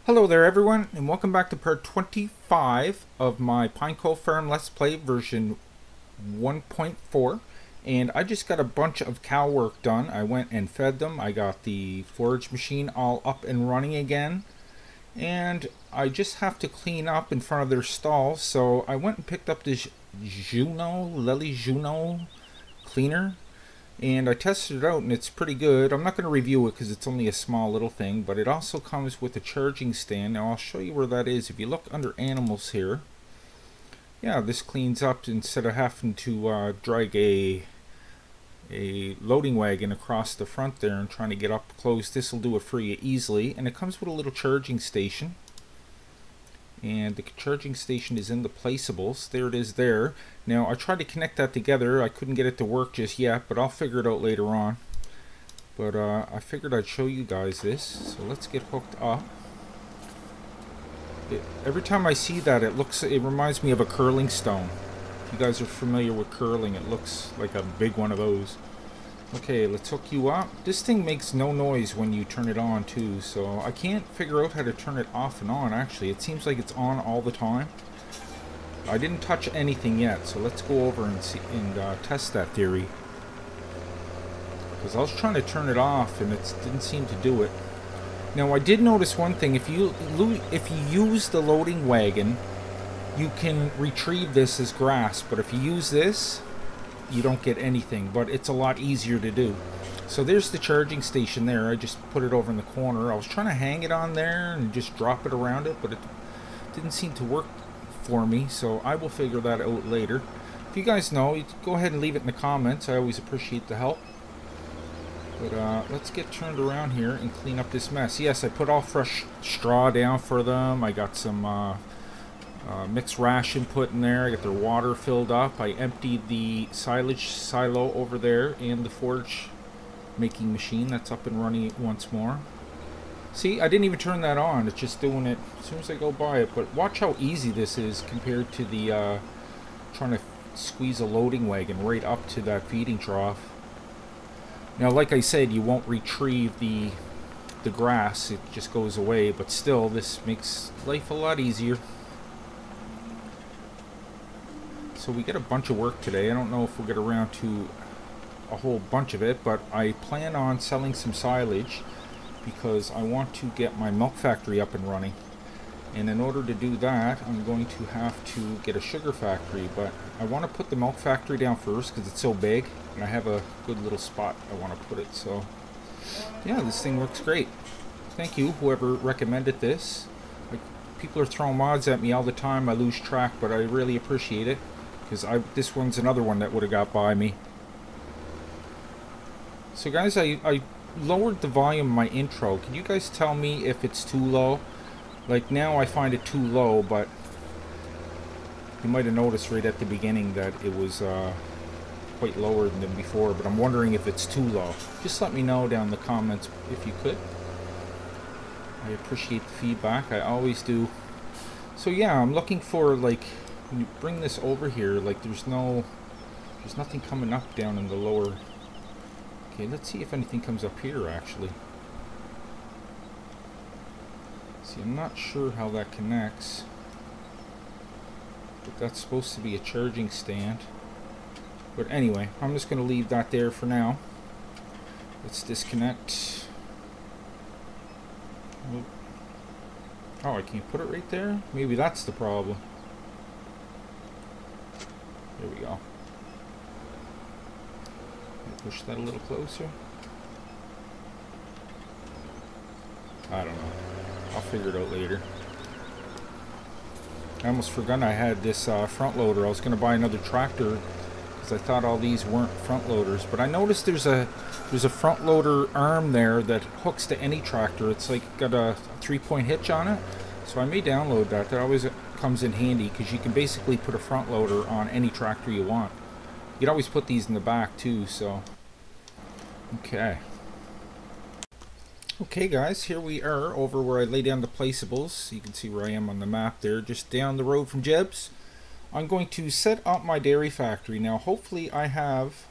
Hello there everyone, and welcome back to part 25 of my Pine Cove Farm Let's Play version 1.4. And I just got a bunch of cow work done. I went and fed them. I got the forage machine all up and running again. And I just have to clean up in front of their stalls. So I went and picked up this Juno cleaner. And I tested it out and it's pretty good. I'm not going to review it because it's only a small little thing, but it also comes with a charging stand. Now I'll show you where that is. If you look under animals here, yeah, this cleans up instead of having to drag a loading wagon across the front there and trying to get up close. This will do it for you easily, and it comes with a little charging station. And the charging station is in the placeables. There it is there. Now I tried to connect that together. I couldn't get it to work just yet, but I'll figure it out later on. But I figured I'd show you guys this. So let's get hooked up. Every time I see that, it reminds me of a curling stone. If you guys are familiar with curling, it looks like a big one of those. Okay, let's hook you up. This thing makes no noise when you turn it on too, so I can't figure out how to turn it off and on actually. It seems like it's on all the time. I didn't touch anything yet, so let's go over and see and test that theory. Because I was trying to turn it off and it didn't seem to do it. Now I did notice one thing. If you use the loading wagon, you can retrieve this as grass, but if you use this, you don't get anything, but it's a lot easier to do. So there's the charging station there. I just put it over in the corner. I was trying to hang it on there and just drop it around it, but it didn't seem to work for me, so I will figure that out later. If you guys know, you go ahead and leave it in the comments. I always appreciate the help. But let's get turned around here and clean up this mess. Yes, I put all fresh straw down for them. I got some mixed ration put in there. I got their water filled up. I emptied the silage silo over there and the forage making machine that's up and running once more. See, I didn't even turn that on. It's just doing it as soon as I go by it. But watch how easy this is compared to the trying to squeeze a loading wagon right up to that feeding trough. Now, like I said, you won't retrieve the grass. It just goes away. But still, this makes life a lot easier. So we get a bunch of work today. I don't know if we'll get around to a whole bunch of it, but I plan on selling some silage because I want to get my milk factory up and running. And in order to do that, I'm going to have to get a sugar factory, but I want to put the milk factory down first because it's so big, and I have a good little spot I want to put it. So yeah, this thing works great. Thank you, whoever recommended this. People are throwing mods at me all the time. I lose track, but I really appreciate it. Because this one's another one that would have got by me. So guys, I lowered the volume of my intro. Can you guys tell me if it's too low? Like now I find it too low, but you might have noticed right at the beginning that it was quite lower than before. But I'm wondering if it's too low. Just let me know down in the comments if you could. I appreciate the feedback. I always do. So yeah, I'm looking for, like, when you bring this over here, like there's nothing coming up down in the lower. Okay, let's see if anything comes up here actually. See, I'm not sure how that connects, but that's supposed to be a charging stand. But anyway, I'm just going to leave that there for now. Let's disconnect. Oh, I can't put it right there? Maybe that's the problem. There we go. Push that a little closer. I don't know. I'll figure it out later. I almost forgot I had this front loader. I was going to buy another tractor because I thought all these weren't front loaders. But I noticed there's a front loader arm there that hooks to any tractor. It's like got a 3-point hitch on it. So I may download that. That always comes in handy because you can basically put a front loader on any tractor you want. You can always put these in the back too, so okay guys, here we are over where I lay down the placeables. You can see where I am on the map there, just down the road from Jeb's. I'm going to set up my dairy factory. Now hopefully I have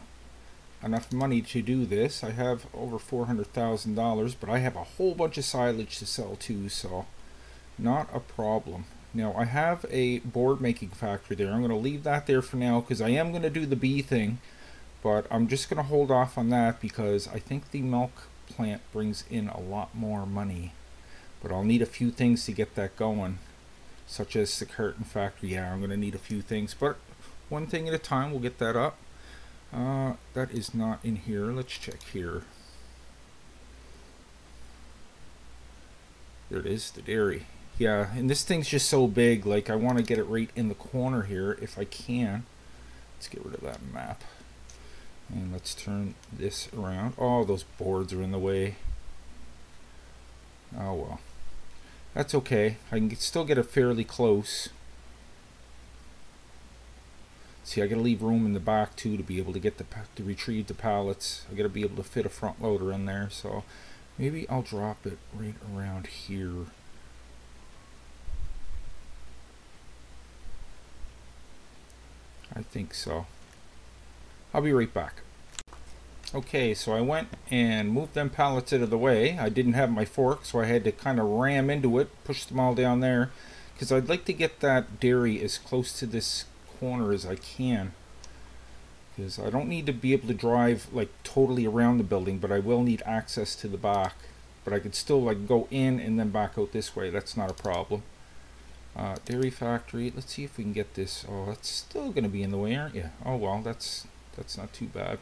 enough money to do this. I have over $400,000, but I have a whole bunch of silage to sell too, so Not a problem. Now, I have a board making factory there. I'm going to leave that there for now because I am going to do the bee thing. But I'm just going to hold off on that because I think the milk plant brings in a lot more money. But I'll need a few things to get that going, such as the carton factory. Yeah, I'm going to need a few things, but one thing at a time. We'll get that up. That is not in here. Let's check here. There it is, the dairy. Yeah, and this thing's just so big, like I want to get it right in the corner here if I can. Let's get rid of that map. And let's turn this around. Oh, those boards are in the way. Oh well. That's okay. I can still get it fairly close. See, I gotta leave room in the back too to be able to get to retrieve the pallets. I gotta be able to fit a front loader in there, so maybe I'll drop it right around here. I think so. I'll be right back. Okay, so I went and moved them pallets out of the way. I didn't have my fork, so I had to kind of ram into it, push them all down there, because I'd like to get that dairy as close to this corner as I can. Because I don't need to be able to drive like totally around the building, but I will need access to the back. But I could still like go in and then back out this way. That's not a problem. Dairy factory. Let's see if we can get this. Oh, that's still going to be in the way, aren't you? Oh well, that's not too bad.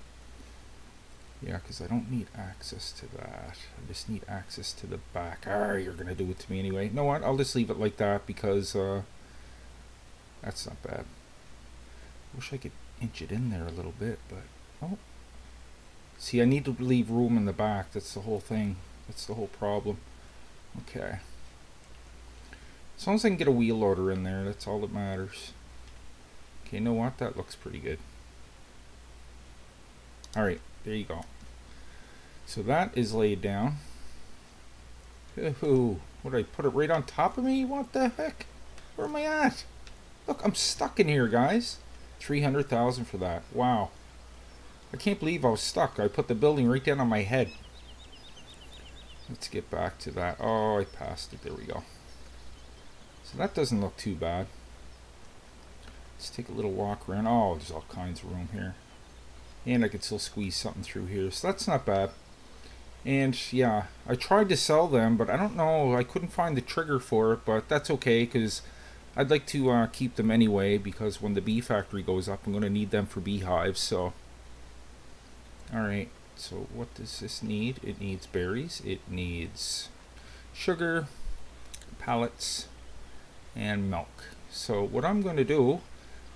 Yeah, because I don't need access to that. I just need access to the back. Ah, you're going to do it to me anyway. You know what? I'll just leave it like that because that's not bad. Wish I could inch it in there a little bit, but oh. See, I need to leave room in the back. That's the whole thing. That's the whole problem. Okay. As long as I can get a wheel loader in there, that's all that matters. Okay, you know what? That looks pretty good. Alright, there you go. So that is laid down. Ooh, what, I put it right on top of me? What the heck? Where am I at? Look, I'm stuck in here, guys. 300,000 for that. Wow. I can't believe I was stuck. I put the building right down on my head. Let's get back to that. Oh, I passed it. There we go. So that doesn't look too bad. Let's take a little walk around. Oh, there's all kinds of room here. And I could still squeeze something through here. So that's not bad. And yeah, I tried to sell them, but I don't know. I couldn't find the trigger for it, but that's okay because I'd like to keep them anyway because when the bee factory goes up, I'm going to need them for beehives. So, alright. So what does this need? It needs berries. It needs sugar, pallets, and milk. So what I'm going to do,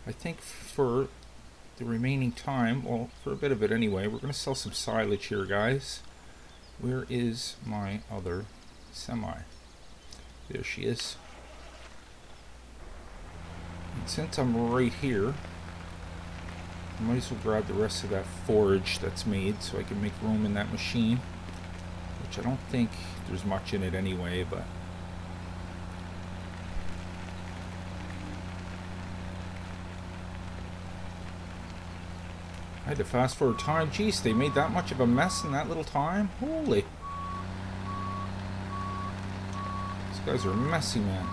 I think for the remaining time, well, for a bit of it anyway, we're going to sell some silage here, guys. Where is my other semi? There she is. And since I'm right here, I might as well grab the rest of that forage that's made so I can make room in that machine, which I don't think there's much in it anyway, but I had to fast forward time. Jeez, they made that much of a mess in that little time? Holy. These guys are messy, man.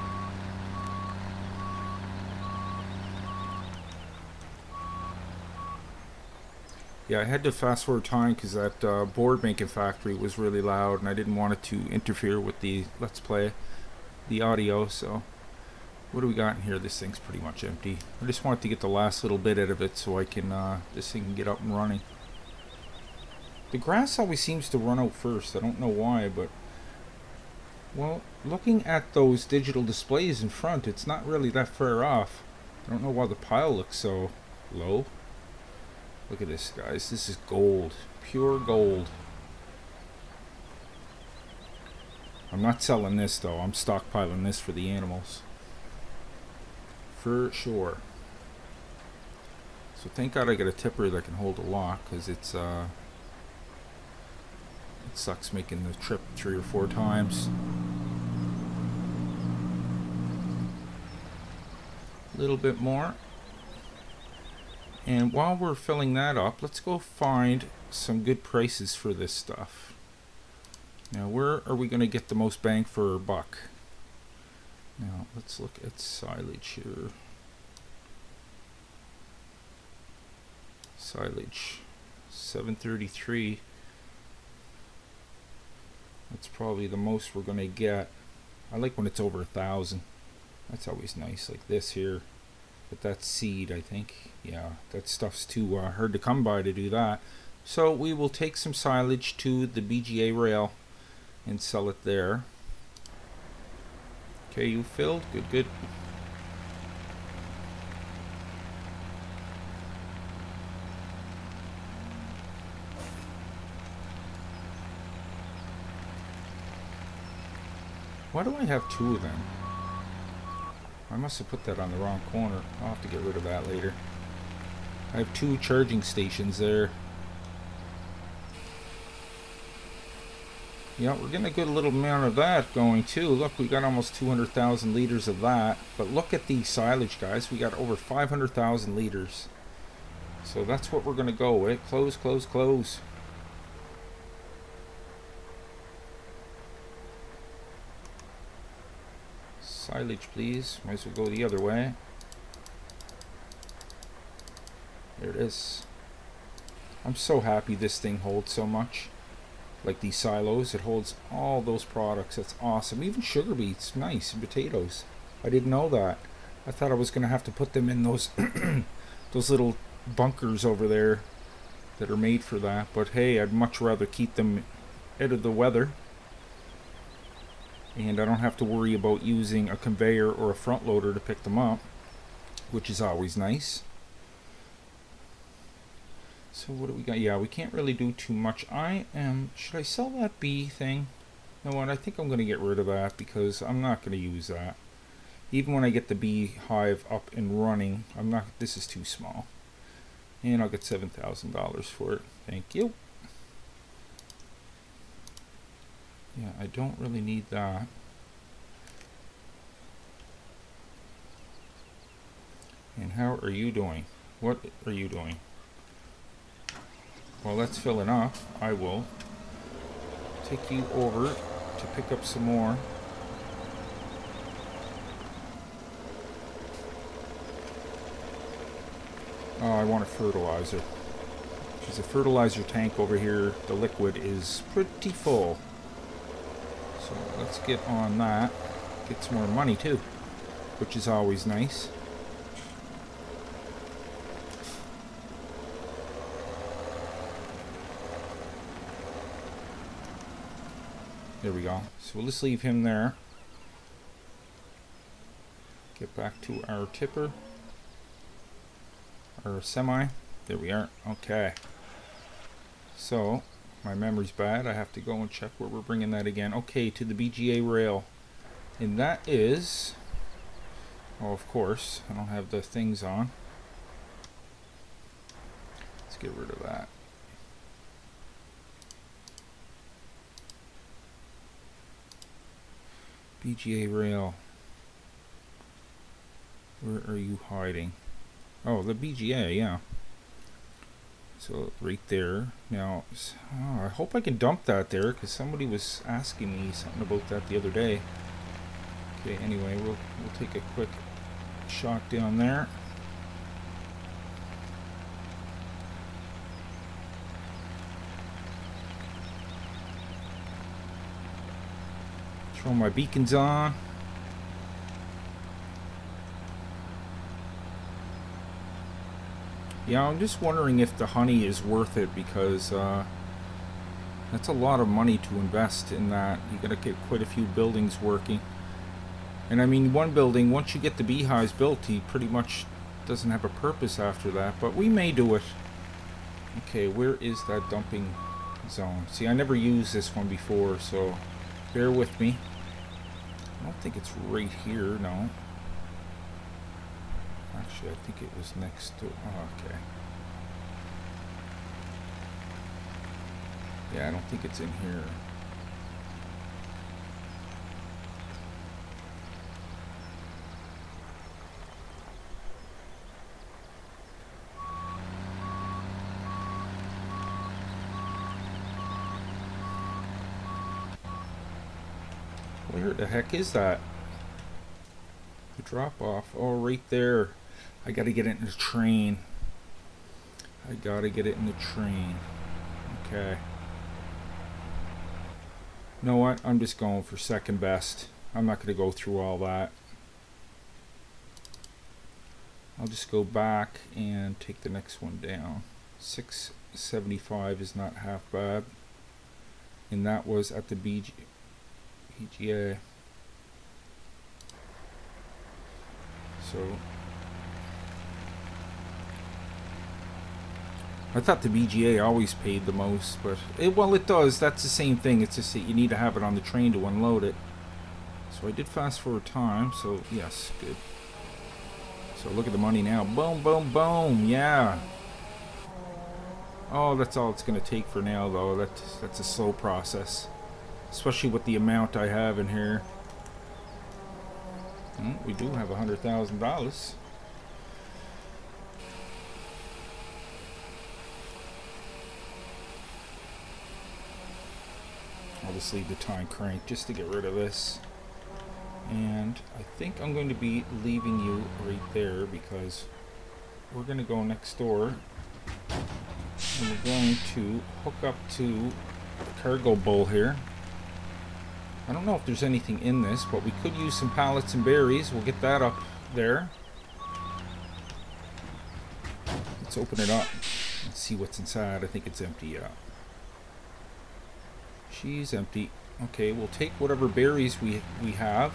Yeah, I had to fast forward time because that board making factory was really loud and I didn't want it to interfere with the Let's Play, the audio, so what do we got in here? This thing's pretty much empty. I just wanted to get the last little bit out of it so I can, this thing can get up and running. The grass always seems to run out first. I don't know why, but, well, looking at those digital displays in front, it's not really that far off. I don't know why the pile looks so low. Look at this, guys. This is gold. Pure gold. I'm not selling this, though. I'm stockpiling this for the animals. For sure. So thank God I got a tipper that can hold a lock, because it's it sucks making the trip 3 or 4 times. A little bit more. And while we're filling that up, let's go find some good prices for this stuff. Now, where are we going to get the most bang for our buck? Now let's look at silage here. Silage 733. That's probably the most we're gonna get. I like when it's over 1,000. That's always nice, like this here. But that's seed, I think. Yeah, that stuff's too hard to come by to do that. So we will take some silage to the BGA rail and sell it there. Okay, you filled? Good, good. Why do I have two of them? I must have put that on the wrong corner. I'll have to get rid of that later. I have two charging stations there. Yeah, we're getting a good little amount of that going too. Look, we got almost 200,000 liters of that. But look at the silage, guys. We got over 500,000 liters. So that's what we're going to go with. Close, close, close. Silage, please. Might as well go the other way. There it is. I'm so happy this thing holds so much. Like these silos, it holds all those products. That's awesome. Even sugar beets, nice, and potatoes. I didn't know that. I thought I was going to have to put them in those those little bunkers over there that are made for that. But hey, I'd much rather keep them out of the weather. And I don't have to worry about using a conveyor or a front loader to pick them up, which is always nice. So what do we got? Yeah, we can't really do too much. Should I sell that bee thing? You know what, I think I'm going to get rid of that because I'm not going to use that. Even when I get the beehive up and running, this is too small. And I'll get $7,000 for it. Thank you. Yeah, I don't really need that. And how are you doing? What are you doing? Well, that's filling up. I will take you over to pick up some more. Oh, I want a fertilizer. There's a fertilizer tank over here. The liquid is pretty full. So let's get on that. Get some more money too, which is always nice. There we go. So we'll just leave him there. Get back to our tipper. Our semi. There we are. Okay. So, my memory's bad. I have to go and check where we're bringing that again. Okay, to the BGA rail. And that is... Oh, of course. I don't have the things on. Let's get rid of that. BGA rail. Where are you hiding? Oh, the BGA, yeah. So right there. Now, I hope I can dump that there because somebody was asking me something about that the other day. Okay, anyway, we'll take a quick shot down there. Throw my beacons on. Yeah, I'm just wondering if the honey is worth it because that's a lot of money to invest in that. You gotta get quite a few buildings working. And I mean, one building, once you get the beehives built, he pretty much doesn't have a purpose after that, but we may do it. Okay, where is that dumping zone? See, I never used this one before, so bear with me. I don't think it's right here, no. Actually, I think it was next to... Oh, okay. Yeah, I don't think it's in here. Where the heck is that? drop off? Oh, right there. I gotta get it in the train. I gotta get it in the train. Okay. You know what? I'm just going for second best. I'm not gonna go through all that. I'll just go back and take the next one down. 675 is not half bad. And that was at the BGA. So I thought the BGA always paid the most, but well, it does. That's the same thing. It's just that you need to have it on the train to unload it. So I did fast forward time, so yes, good. So look at the money now. Boom, boom, boom. Yeah. Oh, that's all it's going to take for now, though. That's a slow process, especially with the amount I have in here. We do have $100,000. I'll just leave the time crank just to get rid of this. And I think I'm going to be leaving you right there because we're going to go next door and we're going to hook up to the cargo bowl here. I don't know if there's anything in this, but we could use some pallets and berries. We'll get that up there. Let's open it up and see what's inside. I think it's empty, yeah. She's empty. Okay, we'll take whatever berries we have.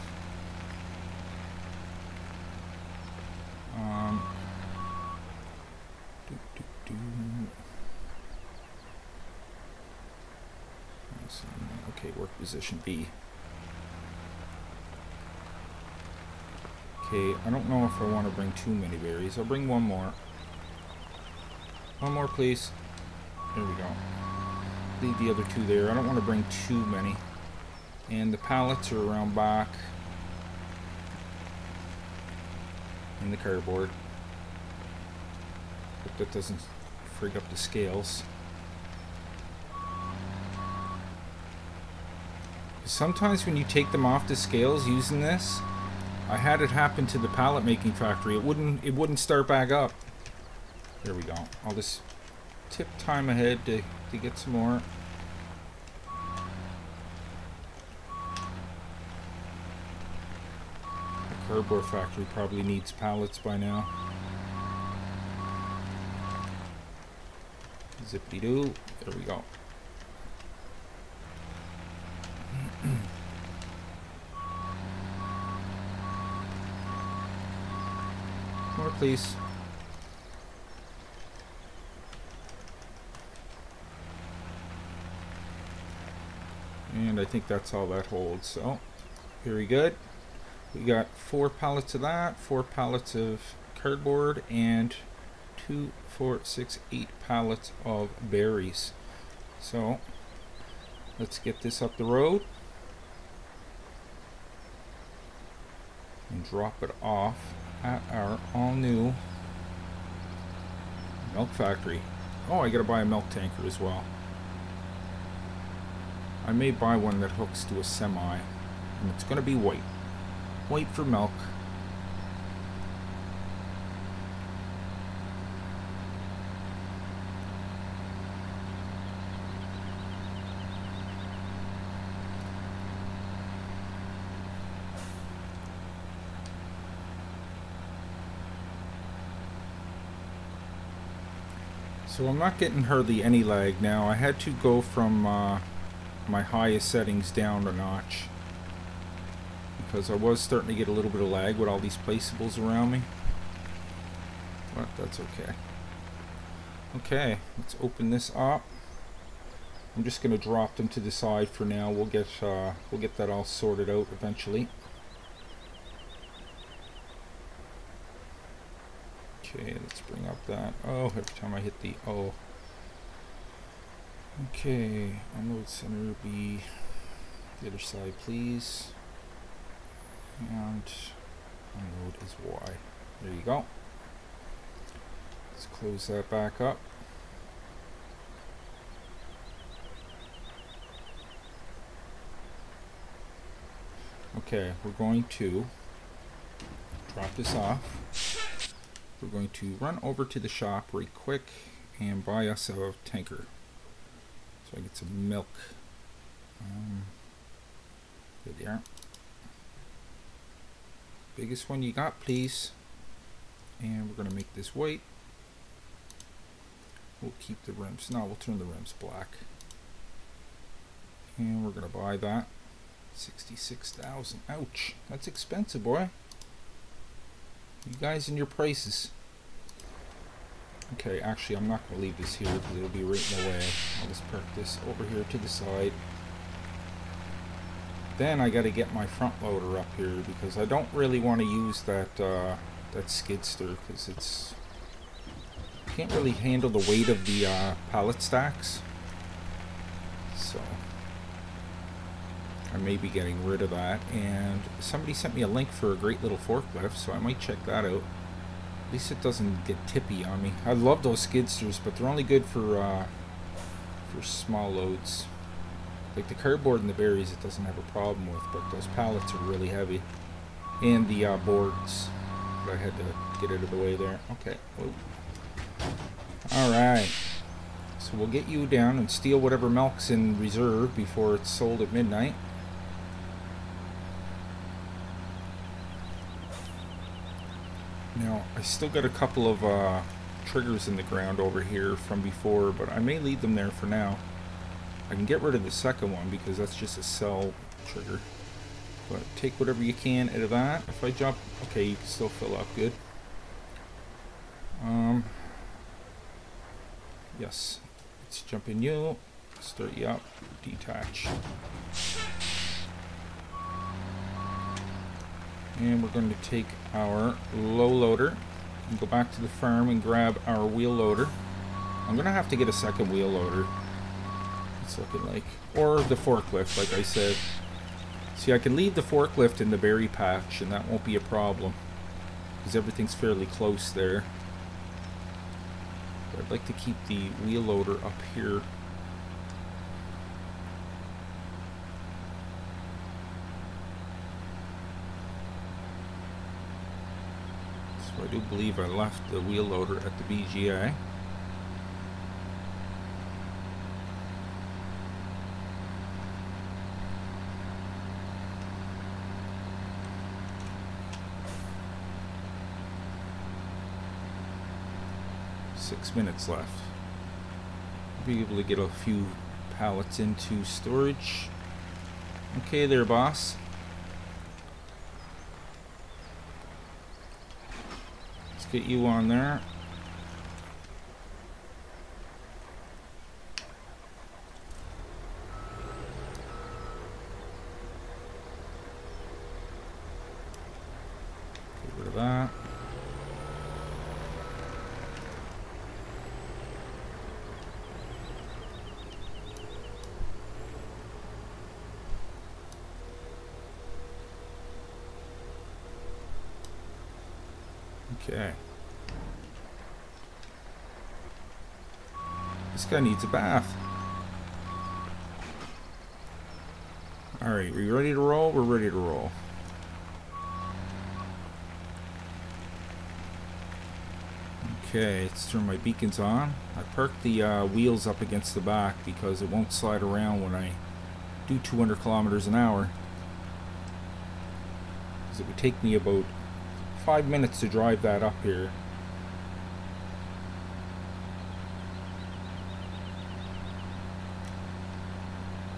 Okay, work position B. Okay, I don't know if I want to bring too many berries. I'll bring one more. One more, please. There we go. Leave the other two there. I don't want to bring too many. And the pallets are around back in the cardboard. Hope that doesn't frig up the scales. Sometimes when you take them off the scales using this, I had it happen to the pallet making factory. It wouldn't start back up. There we go. I'll just tip time ahead to get some more. The cardboard factory probably needs pallets by now. Zippity doo. There we go. More, please. And I think that's all that holds. So, very good. We got 4 pallets of that, 4 pallets of cardboard, and 2, 4, 6, 8 pallets of berries. So, let's get this up the road and drop it off at our all-new milk factory. Oh, I gotta buy a milk tanker as well. I may buy one that hooks to a semi, and it's gonna be white. White for milk. So I'm not getting hardly any lag now. I had to go from my highest settings down a notch because I was starting to get a little bit of lag with all these placeables around me. But that's okay. Okay, let's open this up. I'm just going to drop them to the side for now. We'll get that all sorted out eventually. Okay, let's bring up that. Oh, every time I hit the O. Okay, unload center B. The other side, please. And unload is Y. There you go. Let's close that back up. Okay, we're going to drop this off. We're going to run over to the shop right quick and buy us a tanker. So I get some milk. There they are. Biggest one you got, please. And we're going to make this white. We'll keep the rims. No, we'll turn the rims black. And we're going to buy that. 66,000. Ouch. That's expensive, boy. You guys and your prices. Okay, actually, I'm not going to leave this here because it'll be right in the way. I'll just park this over here to the side. Then I got to get my front loader up here because I don't really want to use that that skidster because it's can't really handle the weight of the pallet stacks. So I may be getting rid of that. And somebody sent me a link for a great little forklift, so I might check that out. At least it doesn't get tippy on me. I love those skidsters, but they're only good for small loads. Like the cardboard and the berries, it doesn't have a problem with, but those pallets are really heavy. And the boards, but I had to get out of the way there. Okay. Alright. So we'll get you down and steal whatever milk's in reserve before it's sold at midnight. Now, I still got a couple of triggers in the ground over here from before, but I may leave them there for now. I can get rid of the second one because that's just a cell trigger. But take whatever you can out of that. If I jump, okay, you can still fill up good. Yes, let's jump in you, start you up, detach. And we're going to take our low loader and go back to the farm and grab our wheel loader. I'm going to have to get a second wheel loader. It's looking like, or the forklift, like I said. See, I can leave the forklift in the berry patch and that won't be a problem because everything's fairly close there. But I'd like to keep the wheel loader up here. So I do believe I left the wheel loader at the BGA. Minutes left. Be able to get a few pallets into storage. Okay there, boss. Let's get you on there. Get rid of that. Okay. This guy needs a bath. Alright, are you ready to roll? We're ready to roll. Okay, let's turn my beacons on. I parked the wheels up against the back because it won't slide around when I do 200 kilometers an hour. Because it would take me about 5 minutes to drive that up here.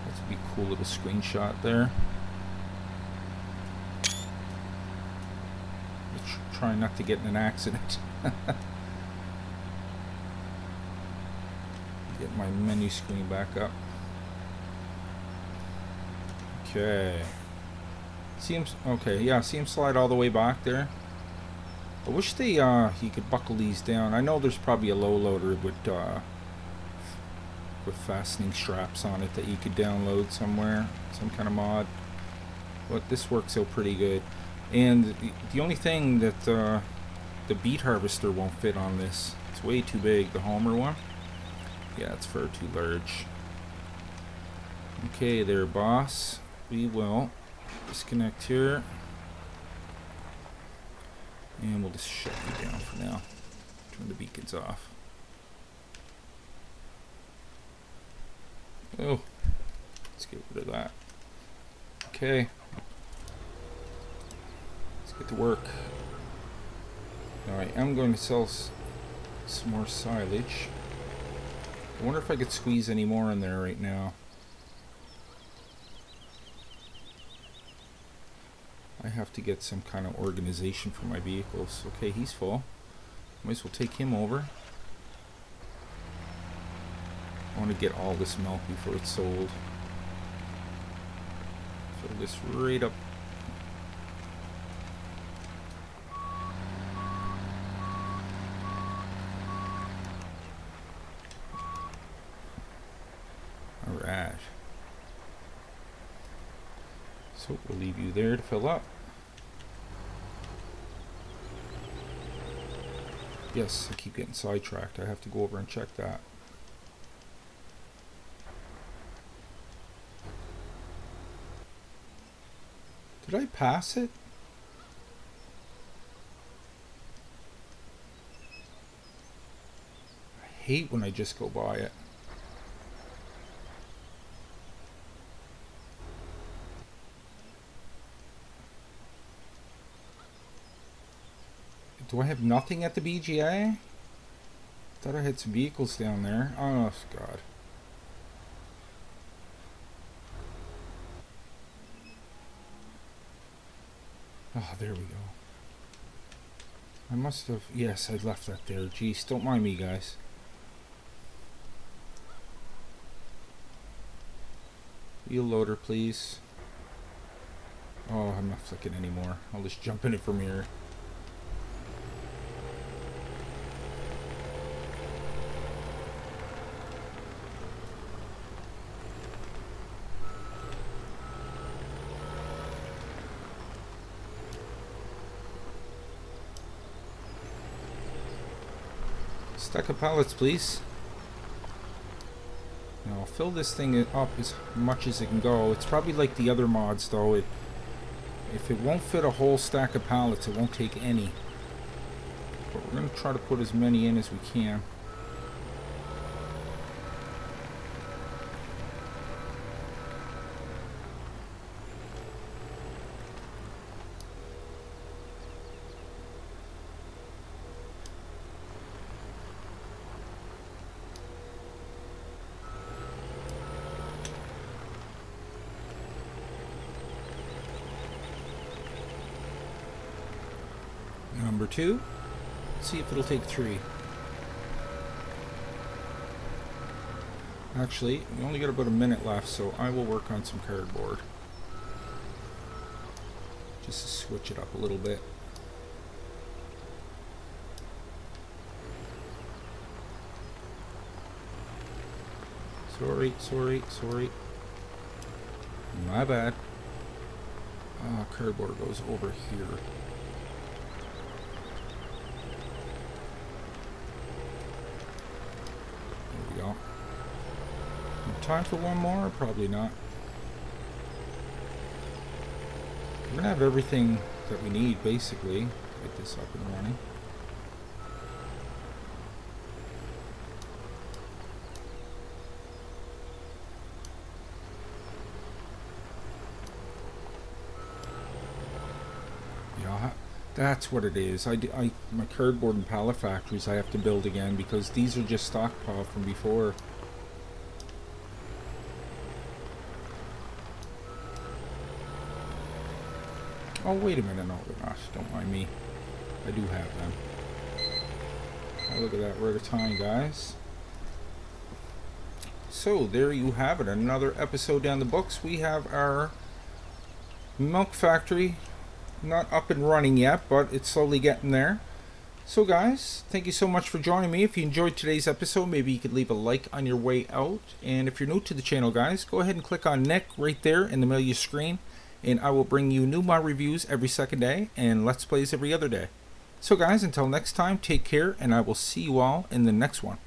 That's a cool little screenshot there. Trying not to get in an accident. Get my menu screen back up. Okay. See him? Okay, yeah. See him slide all the way back there. I wish they he could buckle these down. I know there's probably a low loader with fastening straps on it that you could download somewhere, some kind of mod. But this works out pretty good. And the only thing that the beet harvester won't fit on this. It's way too big. The Homer one. Yeah, it's far too large. Okay, there, boss. We will disconnect here. And we'll just shut you down for now. Turn the beacons off. Oh, let's get rid of that. Okay. Let's get to work. Now I am going to sell some more silage. I wonder if I could squeeze any more in there right now. I have to get some kind of organization for my vehicles. Okay, he's full. Might as well take him over. I want to get all this milk before it's sold. Fill this right up. Alright. So we'll leave you there to fill up. Yes, I keep getting sidetracked. I have to go over and check that. Did I pass it? I hate when I just go by it. Do I have nothing at the BGA? Thought I had some vehicles down there. Oh, God. Oh, there we go. I must have... Yes, I left that there. Jeez, don't mind me, guys. Wheel loader, please. Oh, I'm not flicking anymore. I'll just jump in it from here. Stack of pallets, please. Now I'll fill this thing up as much as it can go. It's probably like the other mods though. If it won't fit a whole stack of pallets, it won't take any. But we're going to try to put as many in as we can. Number 2. Let's see if it'll take 3. Actually, we only got about a minute left, so I will work on some cardboard. Just to switch it up a little bit. Sorry. My bad. Cardboard goes over here. Time for one more? Probably not. We're gonna have everything that we need basically to get this up and running. Yeah, that's what it is. My cardboard and pallet factories I have to build again because these are just stockpiled from before. Oh, wait a minute. No, they're not. Don't mind me. I do have them. Oh, look at that. We're out of time, guys. So, there you have it. Another episode down the books. We have our milk factory. Not up and running yet, but it's slowly getting there. So, guys, thank you so much for joining me. If you enjoyed today's episode, maybe you could leave a like on your way out. And if you're new to the channel, guys, go ahead and click on Nick right there in the middle of your screen. And I will bring you new mod reviews every second day and Let's Plays every other day. So guys, until next time, take care, and I will see you all in the next one.